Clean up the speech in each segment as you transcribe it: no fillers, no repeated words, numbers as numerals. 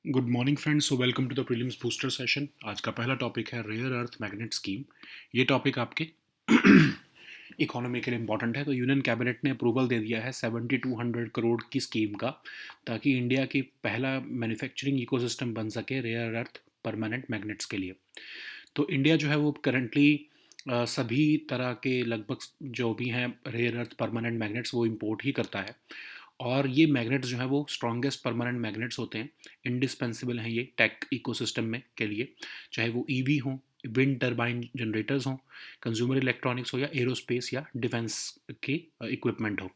Good morning friends, so welcome to the prelims booster session. आज का पहला topic है रेयर अर्थ मैग्नेट स्कीम। ये टॉपिक आपके इकोनॉमी के लिए इंपॉर्टेंट है। तो यूनियन कैबिनेट ने अप्रूवल दे दिया है 7200 करोड़ की स्कीम का, ताकि इंडिया की पहला मैन्युफैक्चरिंग इकोसिस्टम बन सके रेयर अर्थ परमानेंट मैग्नेट्स के लिए। तो इंडिया जो है वो करंटली सभी तरह के लगभग जो भी हैं रेयर अर्थ परमानेंट मैग्नेट्स वो इंपोर्ट ही करता है। और ये मैग्नेट्स जो है वो स्ट्रॉन्गेस्ट परमानेंट मैग्नेट्स होते हैं, इंडिस्पेंसिबल हैं ये टेक इकोसिस्टम में के लिए, चाहे वो ईवी हो, विंड टर्बाइन जनरेटर्स हों, कंज्यूमर इलेक्ट्रॉनिक्स हो, या एरोस्पेस या डिफेंस के इक्विपमेंट हो।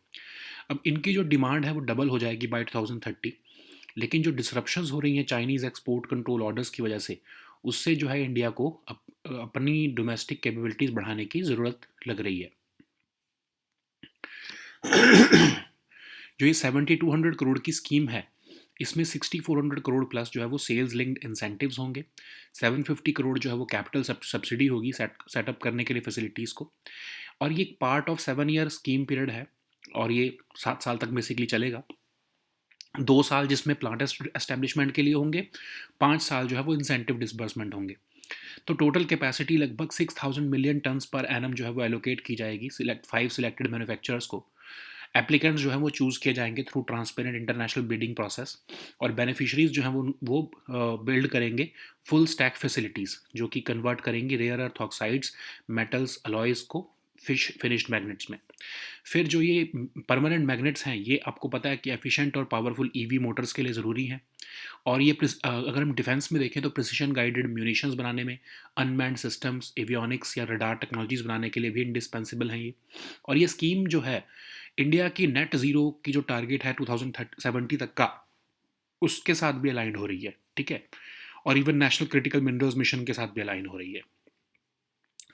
अब इनकी जो डिमांड है वो डबल हो जाएगी बाय 2030। लेकिन जो डिसरप्शंस हो रही हैं चाइनीज़ एक्सपोर्ट कंट्रोल ऑर्डर्स की वजह से, उससे जो है इंडिया को अपनी डोमेस्टिक कैपेबिलिटीज़ बढ़ाने की ज़रूरत लग रही है। जो ये 7200 करोड़ की स्कीम है, इसमें 6400 करोड़ प्लस जो है वो सेल्स लिंक्ड इंसेंटिव्स होंगे। 750 करोड़ जो है वो कैपिटल सब्सिडी होगी सेटअप करने के लिए फैसिलिटीज़ को। और ये एक part of 7 year scheme period है, और ये 7 साल तक बेसिकली चलेगा। 2 साल जिसमें प्लांट एस्टेब्लिशमेंट के लिए होंगे, 5 साल जो है वो इंसेंटिव डिसबर्समेंट होंगे। तो टोटल कैपेसिटी लगभग 6000 मिलियन टन्स पर एनम जो है वो एलोकेट की जाएगी 5 सिलेक्टेड मैन्युफैक्चरर्स को। एप्लीकेंट्स जो हैं वो चूज़ किए जाएंगे through transparent international bidding process. और बेनिफिशरीज जो हैं वो बिल्ड करेंगे फुल स्टैक फैसिलिटीज़, जो कि कन्वर्ट करेंगी rare earth oxides, metals, alloys को फिनिश्ड मैग्नेट्स में। फिर जो ये परमानेंट मैग्नेट्स हैं, ये आपको पता है कि एफिशिएंट और पावरफुल ईवी मोटर्स के लिए ज़रूरी हैं। और ये अगर हम डिफेंस में देखें तो प्रिसिशन गाइडेड म्यूनिशंस बनाने में, अनमैन्ड सिस्टम्स, एवियोनिक्स या रडार टेक्नोलॉजीज बनाने के लिए भी इंडिस्पेंसिबल हैं ये। और ये स्कीम जो है इंडिया की नेट ज़ीरो की जो टारगेट है 2070 तक का, उसके साथ भी अलाइन हो रही है, ठीक है। और even national critical minerals mission के साथ भी अलाइन हो रही है।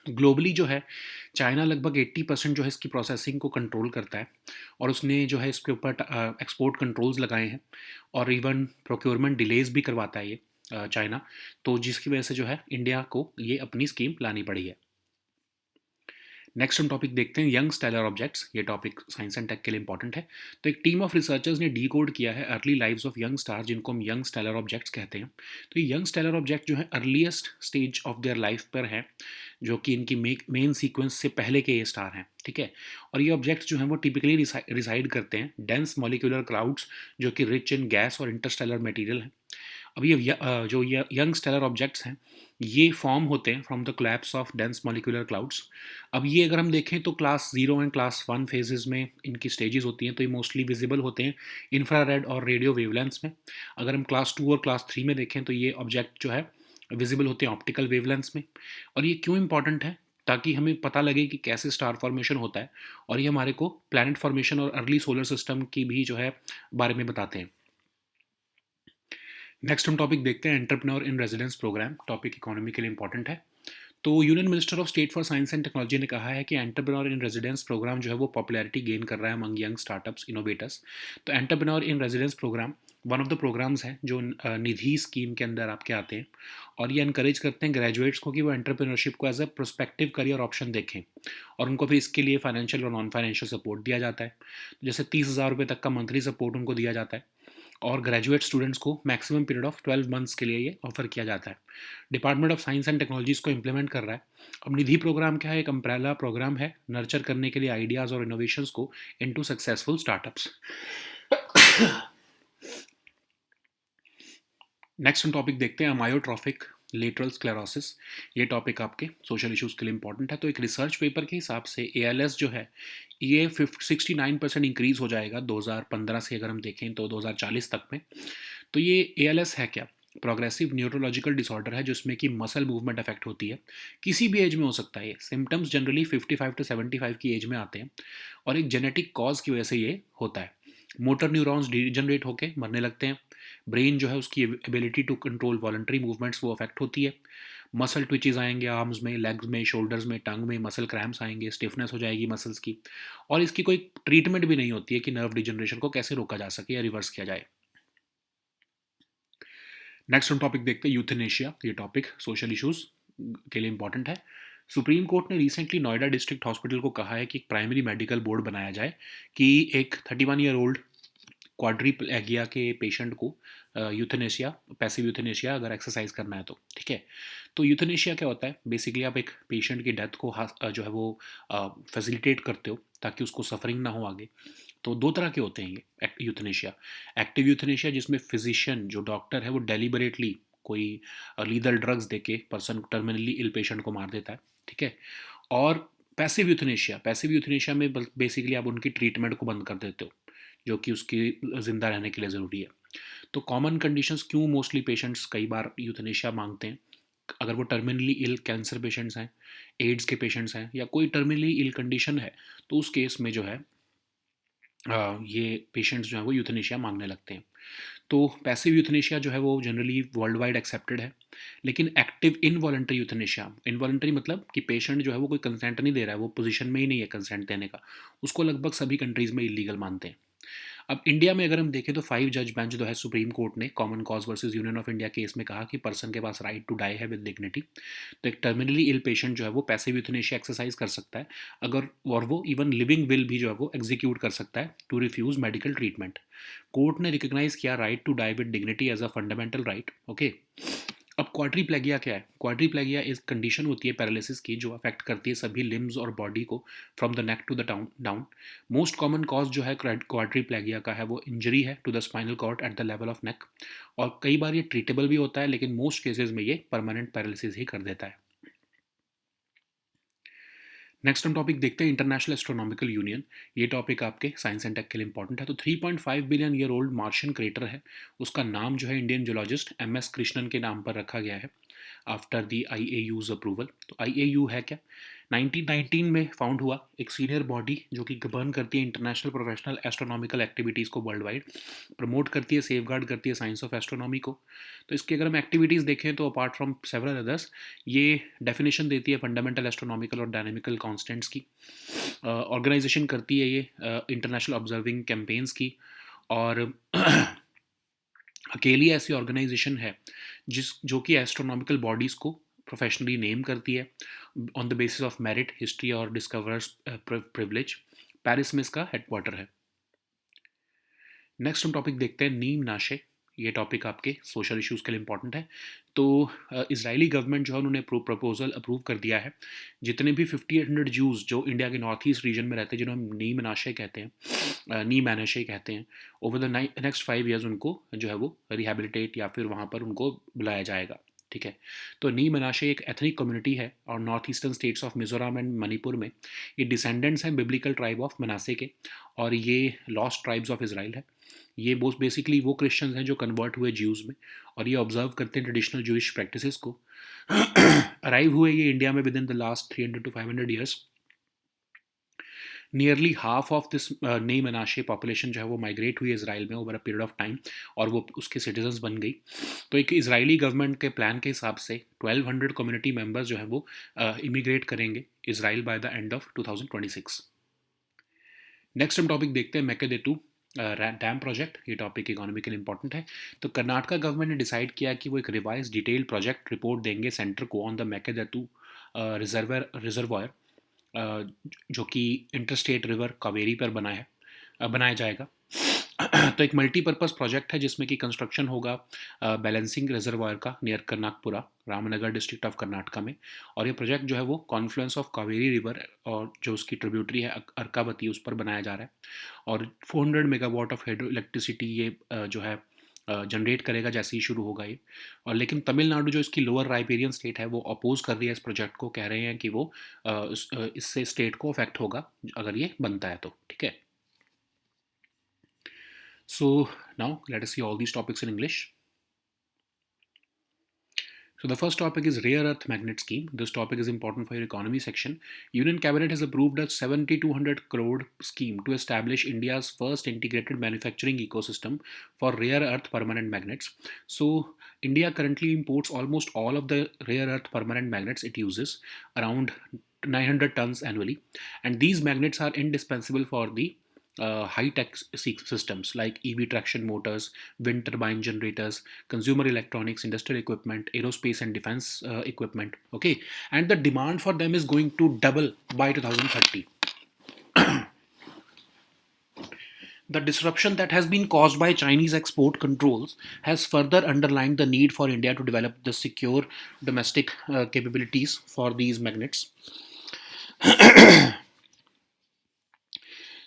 ग्लोबली जो है चाइना लगभग 80% जो है इसकी प्रोसेसिंग को कंट्रोल करता है, और उसने जो है इसके ऊपर एक्सपोर्ट कंट्रोल्स लगाए हैं, और इवन प्रोक्योरमेंट डिलेज भी करवाता है ये चाइना। तो जिसकी वजह से जो है इंडिया को ये अपनी स्कीम लानी पड़ी है। नेक्स्ट हम टॉपिक देखते हैं यंग स्टेलर ऑब्जेक्ट्स। ये टॉपिक साइंस एंड टेक के लिए इंपॉर्टेंट है। तो एक टीम ऑफ रिसर्चर्स ने डी कोड किया है early lives of young star, जिनको हम यंग स्टेलर ऑब्जेक्ट्स कहते हैं। तो ये यंग स्टेलर ऑब्जेक्ट जो है earliest stage of their life पर है, जो कि इनकी मेन सीक्वेंस से पहले के ये स्टार हैं, ठीक है। और ये ऑब्जेक्ट्स जो हैं वो टिपिकली रिसाइड करते हैं डेंस मॉलिक्यूलर क्लाउड्स, जो कि रिच इन गैस और इंटरस्टेलर मटेरियल है। अब ये जो ये यंग स्टेलर ऑब्जेक्ट्स हैं, ये फॉर्म होते हैं from the collapse of dense molecular clouds. अब ये अगर हम देखें तो क्लास 0 एंड क्लास 1 फेजेस में इनकी स्टेजेस होती हैं। तो ये मोस्टली विजिबल होते हैं इंफ्रारेड और रेडियो वेवलेंथ्स में। अगर हम क्लास 2 और क्लास 3 में देखें तो ये ऑब्जेक्ट जो है विजिबल होते हैं ऑप्टिकल वेवलेंथ्स में। और ये क्यों इंपॉर्टेंट है? ताकि हमें पता लगे कि कैसे स्टार फॉर्मेशन होता है, और ये हमारे को प्लैनेट फॉर्मेशन और अर्ली सोलर सिस्टम की भी जो है बारे में बताते हैं। नेक्स्ट हम टॉपिक देखते हैं entrepreneur in residence programme. Topic economy के लिए इंपॉर्टेंट है। तो union minister of state for science and technology ने कहा है कि एंटरप्रेन्योर इन रेजिडेंस प्रोग्राम जो है वो पॉपुलैरिटी गेन कर रहा है अमंग यंग स्टार्टअप्स इनोवेटर्स। तो entrepreneur in residence programme one of the programmes हैं जो निधि स्कीम के अंदर आपके आते हैं, और ये इनकरेज करते हैं ग्रेजुएट्स को कि वो एंटरप्रेन्योरशिप को as a prospective career option देखें, और उनको फिर इसके लिए फाइनेंशियल और नॉन फाइनेंशियल सपोर्ट दिया जाता है। जैसे 30,000 रुपये तक का मंथली सपोर्ट उनको दिया जाता है, और ग्रेजुएट स्टूडेंट्स को मैक्सिमम पीरियड ऑफ 12 मंथ्स के लिए ये ऑफर किया जाता है। Department of science and technologies को इंप्लीमेंट कर रहा है। अब निधि प्रोग्राम क्या है? एक अम्ब्रेला प्रोग्राम है नर्चर करने के लिए आइडियाज़ और इनोवेशंस को इनटू सक्सेसफुल स्टार्टअप्स। नेक्स्ट हम टॉपिक देखते हैं अमायोट्रॉफिक लेटरल स्क्लेरोसिस। ये टॉपिक आपके सोशल इश्यूज़ के लिए इंपॉर्टेंट है। तो एक रिसर्च पेपर के हिसाब से एएलएस जो है ये 69% इंक्रीज़ हो जाएगा 2015 से, अगर हम देखें तो 2040 तक में। तो ये एएलएस है क्या? प्रोग्रेसिव न्यूरोलॉजिकल डिसऑर्डर है, जिसमें कि मसल मूवमेंट अफेक्ट होती है। किसी भी एज में हो सकता है ये। सिम्टम्स जनरली 55 टू 75 की एज में आते हैं, और एक जेनेटिक कॉज की वजह से ये होता है। मोटर न्यूरॉन्स डिजनरेट होकर मरने लगते हैं। ब्रेन जो है उसकी ability to control voluntary movements वो अफेक्ट होती है। मसल ट्विचेज आएंगे आर्म्स में, लेग्स में, शोल्डर्स में, टंग में मसल क्रैम्प्स आएंगे, स्टिफनेस हो जाएगी मसल्स की। और इसकी कोई ट्रीटमेंट भी नहीं होती है कि नर्व डिजनरेशन को कैसे रोका जा सके या रिवर्स किया जाए। नेक्स्ट हम टॉपिक देखते हैं यूथनेशिया। ये टॉपिक सोशल इश्यूज के लिए इंपॉर्टेंट है। सुप्रीम कोर्ट ने रिसेंटली नोएडा डिस्ट्रिक्ट हॉस्पिटल को कहा है कि एक प्राइमरी मेडिकल बोर्ड बनाया जाए कि एक 31 ईयर ओल्ड क्वाड्रिप्लेगिया के पेशेंट को यूथनेशिया, पैसिव यूथनेशिया अगर एक्सरसाइज करना है तो, ठीक है। तो यूथनेशिया क्या होता है, बेसिकली आप एक पेशेंट की डेथ को जो है वो फैसिलिटेट करते हो ताकि उसको सफरिंग ना हो आगे। तो दो तरह के होते हैं ये यूथनेशिया। एक्टिव यूथनेशिया जिसमें फिजिशियन जो डॉक्टर है वो डेलिबरेटली कोई लीदल ड्रग्स देके पर्सन टर्मिनली इल पेशेंट को मार देता है, ठीक है। और पैसिव यूथनेशिया में बेसिकली आप उनकी ट्रीटमेंट को बंद कर देते हो जो कि उसकी ज़िंदा रहने के लिए ज़रूरी है। तो कॉमन कंडीशंस क्यों मोस्टली पेशेंट्स कई बार यूथनेशिया मांगते हैं, अगर वो टर्मिनली इल कैंसर पेशेंट्स हैं, एड्स के पेशेंट्स हैं या कोई टर्मिनली इल कंडीशन है, तो उस केस में जो है ये पेशेंट्स जो हैं वो यूथनेशिया मांगने लगते हैं। तो पैसिव यूथनेशिया जो है वो जनरली वर्ल्ड वाइड एक्सेप्टेड है, लेकिन एक्टिव इनवॉलंटरी यूथनेशिया, इनवॉलंटरी मतलब कि पेशेंट जो है वो कोई कंसेंट नहीं दे रहा है, वो पोजीशन में ही नहीं है कंसेंट देने का, उसको लगभग सभी कंट्रीज़ में इलीगल मानते हैं। अब इंडिया में अगर हम देखें तो 5 जज बेंच जो है सुप्रीम कोर्ट ने common cause versus union of India case में कहा कि पर्सन के पास राइट टू डाई है विद डिग्निटी। तो एक टर्मिनली इल पेशेंट जो है वो पैसिव यूथनेशिया एक्सरसाइज कर सकता है अगर, और वो इवन लिविंग विल भी जो है वो एग्जीक्यूट कर सकता है to refuse medical treatment. Court ने रिकॉग्नाइज किया right to die with dignity as a fundamental right, okay. अब क्वाड्रिप्लेगिया क्या है? क्वाड्रिप्लेगिया एक कंडीशन होती है पैरालिसिस की जो अफेक्ट करती है सभी लिम्स और बॉडी को from the neck to the down. Most common cause जो है क्वाड्रिप्लेगिया का है वो इंजरी है to the spinal cord at the level of neck, और कई बार ये ट्रीटेबल भी होता है, लेकिन मोस्ट केसेस में ये परमानेंट पैरालिसिस ही कर देता है। नेक्स्ट हम टॉपिक देखते हैं इंटरनेशनल एस्ट्रोनॉमिकल यूनियन। ये टॉपिक आपके साइंस एंड टेक के लिए इंपॉर्टेंट है। तो 3.5 billion year old Martian crater है, उसका नाम जो है Indian geologist M S Krishnan के नाम पर रखा गया है आफ्टर दी IAU's अप्रूवल। तो IAU है क्या? 1919 में फाउंड हुआ एक सीनियर बॉडी जो कि गवर्न करती है इंटरनेशनल प्रोफेशनल एस्ट्रोनॉमिकल एक्टिविटीज़ को वर्ल्ड वाइड, प्रमोट करती है, सेफ गार्ड करती है साइंस ऑफ एस्ट्रोनॉमी को। तो इसकी अगर हम एक्टिविटीज़ देखें तो अपार्ट फ्रॉम सेवरल अदर्स, ये डेफिनेशन देती है फंडामेंटल एस्ट्रोनॉमिकल और डायनेमिकल कॉन्स्टेंट्स की, ऑर्गेनाइजेशन करती है ये इंटरनेशनल ऑब्जर्विंग कैंपेन्स की, और अकेली ऐसी ऑर्गेनाइजेशन है जो कि एस्ट्रोनॉमिकल बॉडीज़ को प्रोफेशनली नेम करती है on the basis of merit, history और डिस्कवर्स प्रिविलेज। पेरिस में इसका हेडक्वार्टर है। नेक्स्ट हम टॉपिक देखते हैं नीम नाशे। ये टॉपिक आपके सोशल इश्यूज़ के लिए इंपॉर्टेंट है। तो इजरायली गवर्नमेंट जो है उन्होंने प्रपोजल अप्रूव कर दिया है, जितने भी 5800 जूस जो इंडिया के नॉर्थ ईस्ट रीजन में रहते हैं, जिन्हें हम नीम नाशे कहते हैं, नीम एनाशे कहते हैं, ओवर द नेक्स्ट 5 ईयर्स उनको जो है वो रिहेबिलिटेट या फिर वहाँ पर उनको बुलाया जाएगा, ठीक है। तो नी मनाशे एक एथनिक कम्युनिटी है और north eastern states of Mizoram and Manipur में। ये डिसेंडेंट्स हैं बिब्लिकल ट्राइब ऑफ मनासे के, और ये लॉस्ट ट्राइब्स ऑफ इसराइल है। ये बोस बेसिकली वो क्रिश्चियंस हैं जो कन्वर्ट हुए ज्यूज़ में, और ये ऑब्जर्व करते हैं ट्रेडिशनल जूइश प्रैक्टिसेस को। अराइव हुए ये इंडिया में with in the last 300 to 500 years. Nearly half of this नई मनाशे पॉपुलेशन जो है वो माइग्रेट हुई इसराइल में over a period of time, और वो उसके सिटीजन्स बन गई। तो एक इजरायली गवर्नमेंट के प्लान के हिसाब से 1200 कम्युनिटी मेंबर्स जो है वो इमिग्रेट करेंगे Israel by the end of 2026। Next हम टॉपिक देखते हैं मैकेडेतु डैम प्रोजेक्ट। ये टॉपिक इकोनॉमिकली इंपॉर्टेंट है। तो कर्नाटका गवर्नमेंट ने डिसाइड किया कि वो एक रिवाइज डिटेल्ड प्रोजेक्ट रिपोर्ट देंगे सेंटर को ऑन द मैकेडेतु रिजर्वायर, जो कि इंटरस्टेट रिवर कावेरी पर बनाया जाएगा। तो एक मल्टीपर्पज़ प्रोजेक्ट है जिसमें कि कंस्ट्रक्शन होगा बैलेंसिंग रिजर्वायर का near Karnatpura, Ramnagar district of Karnataka में। और ये प्रोजेक्ट जो है वो कॉन्फ्लुएंस ऑफ कावेरी रिवर और जो उसकी ट्रिब्यूटरी है अर्कावती उस पर बनाया जा रहा है। और 400 मेगावाट ऑफ हाइड्रो इलेक्ट्रिसिटी ये जो है जनरेट करेगा जैसे ही शुरू होगा ये। और लेकिन तमिलनाडु जो इसकी लोअर राइपेरियन स्टेट है वो अपोज कर रही है इस प्रोजेक्ट को, कह रहे हैं कि वो इससे स्टेट को अफेक्ट होगा अगर ये बनता है तो, ठीक है। So now let us see all these topics in English. So the first topic is rare earth magnet scheme. This topic is important for your economy section. Union Cabinet has approved a 7,200 crore scheme to establish India's first integrated manufacturing ecosystem for rare earth permanent magnets. So India currently imports almost all of the rare earth permanent magnets it uses, around 900 tons annually, and these magnets are indispensable for the high-tech systems like EV traction motors, wind turbine generators, consumer electronics, industrial equipment, aerospace and defense equipment. Okay, and the demand for them is going to double by 2030. The disruption that has been caused by Chinese export controls has further underlined the need for India to develop the secure domestic capabilities for these magnets.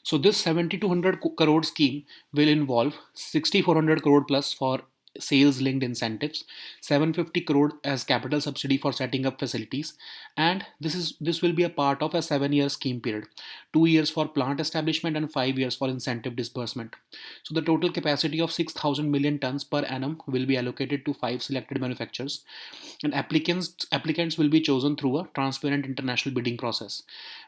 So this 7,200 crore scheme will involve 6,400 crore plus for sales linked incentives, 750 crore as capital subsidy for setting up facilities, and this will be a part of a 7-year scheme period, 2 years for plant establishment and 5 years for incentive disbursement. So the total capacity of 6,000 million tons per annum will be allocated to 5 selected manufacturers, and applicants will be chosen through a transparent international bidding process.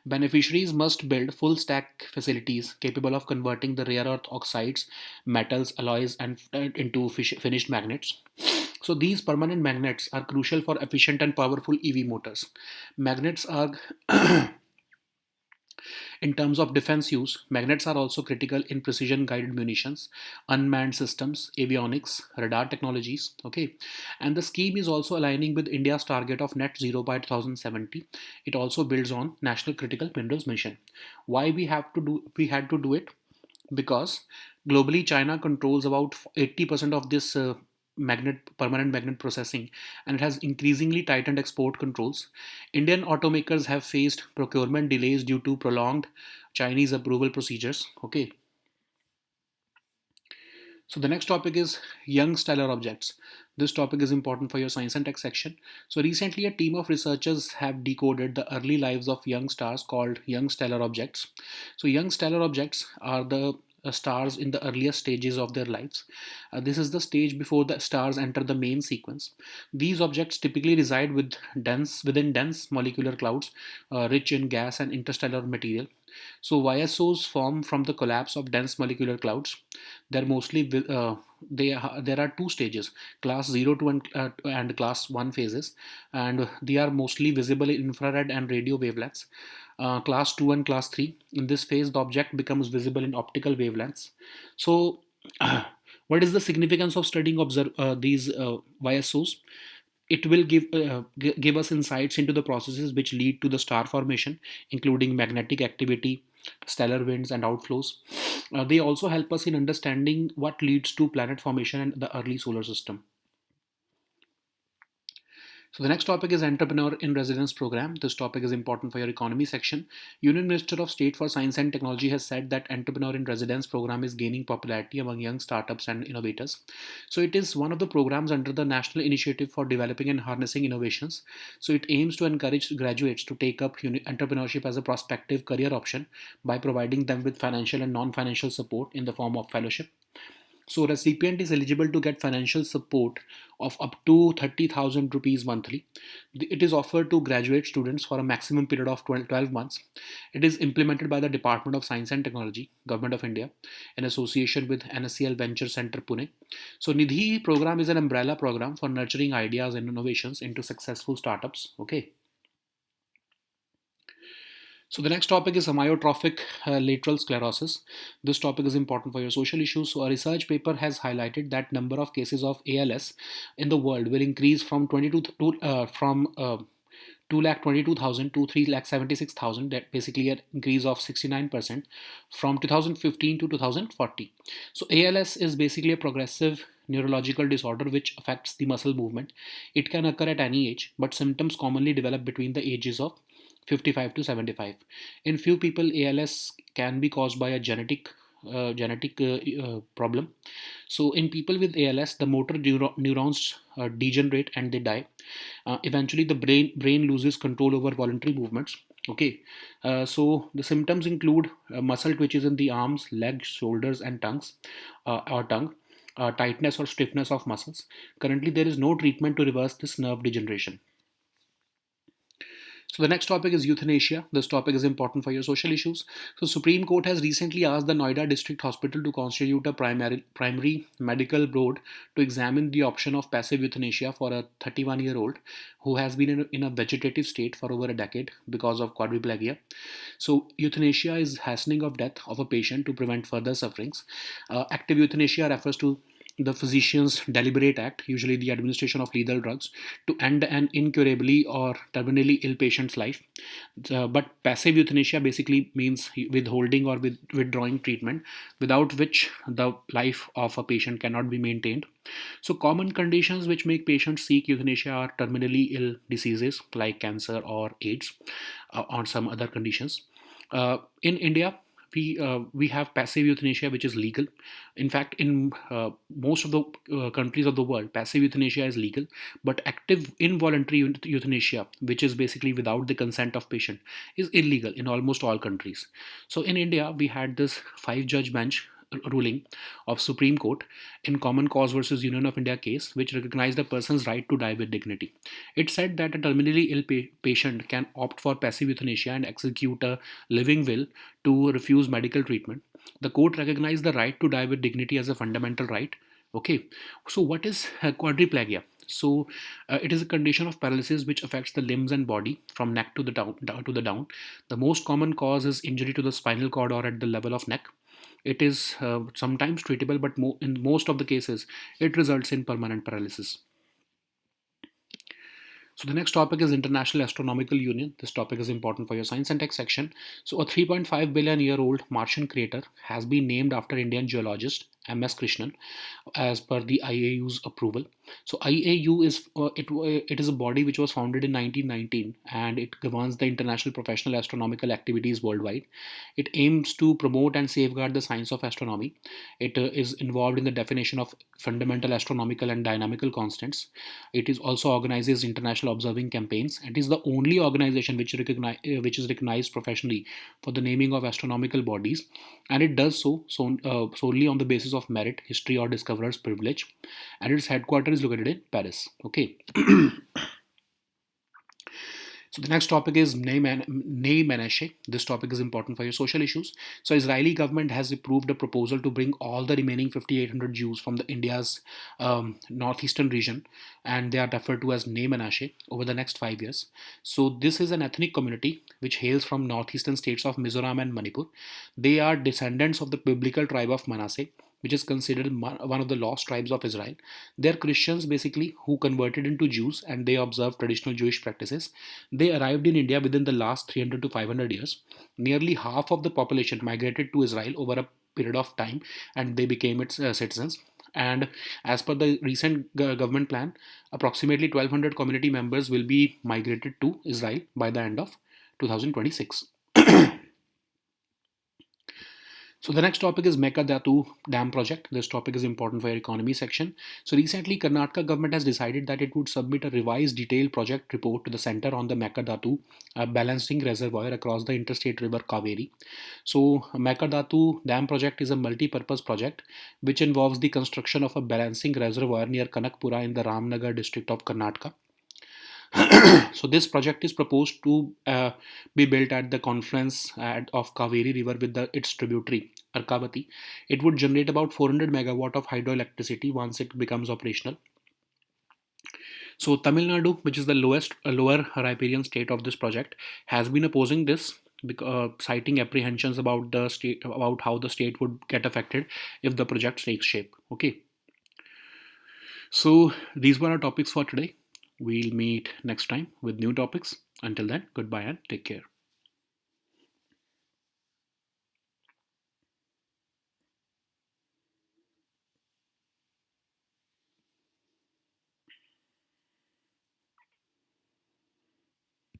Beneficiaries must build full stack facilities capable of converting the rare earth oxides, metals, alloys, and into finished magnets. So these permanent magnets are crucial for efficient and powerful EV motors. Magnets are In terms of defense use, magnets are also critical in precision guided munitions, unmanned systems, avionics, radar technologies. Okay, and the scheme is also aligning with India's target of net zero by 2070. It also builds on National Critical Minerals Mission. Why we had to do it? Because globally China controls about 80% of this permanent magnet processing, and it has increasingly tightened export controls. Indian automakers have faced procurement delays due to prolonged Chinese approval procedures. Okay, so the next topic is young stellar objects. This topic is important for your science and tech section. So recently, a team of researchers have decoded the early lives of young stars called young stellar objects. So young stellar objects are the stars in the earliest stages of their lives. This is the stage before the stars enter the main sequence. These objects typically reside within dense molecular clouds, rich in gas and interstellar material. So YSOs form from the collapse of dense molecular clouds. They're mostly there are two stages: class 0 to and class 1 phases, and they are mostly visible in infrared and radio wavelengths. Class 2 and class 3, in this phase the object becomes visible in optical wavelengths. So what is the significance of studying these YSOs? It will give us insights into the processes which lead to the star formation, including magnetic activity, stellar winds, and outflows. They also help us in understanding what leads to planet formation and the early solar system. So the next topic is Entrepreneur in Residence program. This topic is important for your economy section. Union Minister of State for Science and Technology has said that Entrepreneur in Residence program is gaining popularity among young startups and innovators. So it is one of the programs under the National Initiative for Developing and Harnessing Innovations. So it aims to encourage graduates to take up entrepreneurship as a prospective career option by providing them with financial and non-financial support in the form of fellowship. So recipient is eligible to get financial support of up to 30,000 rupees monthly. It is offered to graduate students for a maximum period of 12 months. It is implemented by the Department of Science and Technology, Government of India, in association with NSCL Venture Center Pune. So Nidhi program is an umbrella program for nurturing ideas and innovations into successful startups. Okay. So the next topic is amyotrophic lateral sclerosis. This topic is important for your social issues. So a research paper has highlighted that number of cases of ALS in the world will increase from 22 to, from 222,000 to 376,000. That basically an increase of 69% from 2015 to 2040. So ALS is basically a progressive neurological disorder which affects the muscle movement. It can occur at any age, but symptoms commonly develop between the ages of 55 to 75. In few people, ALS can be caused by a genetic problem. So in people with ALS, the motor neurons degenerate and they die. Eventually, the brain loses control over voluntary movements. Okay, so the symptoms include muscle twitches in the arms, legs, shoulders, and tongue, tightness or stiffness of muscles. Currently, there is no treatment to reverse this nerve degeneration. So the next topic is euthanasia. This topic is important for your social issues. So Supreme Court has recently asked the Noida District Hospital to constitute a primary medical board to examine the option of passive euthanasia for a 31-year-old who has been in a vegetative state for over a decade because of quadriplegia. So euthanasia is hastening of death of a patient to prevent further sufferings. Active euthanasia refers to the Physicians Deliberate Act, usually the administration of lethal drugs, to end an incurably or terminally ill patient's life. But passive euthanasia basically means withholding or withdrawing treatment, without which the life of a patient cannot be maintained. So, common conditions which make patients seek euthanasia are terminally ill diseases like cancer or AIDS, or some other conditions. In India, we have passive euthanasia, which is legal. In fact, in most of the countries of the world, passive euthanasia is legal, but active involuntary euthanasia, which is basically without the consent of patient, is illegal in almost all countries. So in India, we had this five-judge bench ruling of Supreme Court in Common Cause versus Union of India case, which recognized a person's right to die with dignity. It said that a terminally ill patient can opt for passive euthanasia and execute a living will to refuse medical treatment. The court recognized the right to die with dignity as a fundamental right. Okay, so what is quadriplegia? So it is a condition of paralysis which affects the limbs and body from neck to the down to the down. The most common cause is injury to the spinal cord or at the level of neck. It is sometimes treatable, but in most of the cases, it results in permanent paralysis. So the next topic is International Astronomical Union. This topic is important for your science and tech section. So a 3.5 billion year old Martian crater has been named after Indian geologist MS Krishnan as per the IAU's approval. So IAU is it is a body which was founded in 1919 and it governs the international professional astronomical activities worldwide. It aims to promote and safeguard the science of astronomy. It is involved in the definition of fundamental astronomical and dynamical constants. It is also organizes international observing campaigns. It is the only organization which is recognized professionally for the naming of astronomical bodies, and it does solely on the basis of merit, history, or discoverer's privilege. And its headquarters is located in Paris. Okay. So the next topic is Nei Menashe. This topic is important for your social issues. So Israeli government has approved a proposal to bring all the remaining 5,800 Jews from the India's northeastern region, and they are referred to as Nei Menashe, over the next 5 years. So this is an ethnic community which hails from northeastern states of Mizoram and Manipur. They are descendants of the biblical tribe of Manasseh, which is considered one of the lost tribes of Israel. They are Christians basically who converted into Jews and they observe traditional Jewish practices. They arrived in India within the last 300 to 500 years. Nearly half of the population migrated to Israel over a period of time and they became its citizens. And as per the recent government plan, approximately 1,200 community members will be migrated to Israel by the end of 2026. So the next topic is Mekadatu Dam project. This topic is important for your economy section. So recently, Karnataka government has decided that it would submit a revised detailed project report to the center on the Mekadatu balancing reservoir across the interstate river Kaveri. So Mekadatu Dam project is a multi-purpose project which involves the construction of a balancing reservoir near Kanakpura in the Ramnagar district of Karnataka. So this project is proposed to be built at the confluence of Kaveri River with its tributary Arkavati. It would generate about 400 megawatt of hydroelectricity once it becomes operational. So Tamil Nadu, which is the lower riparian state of this project, has been opposing this, citing apprehensions about the state, about how the state would get affected if the project takes shape. Okay. So these were our topics for today. We'll meet next time with new topics. Until then, goodbye and take care.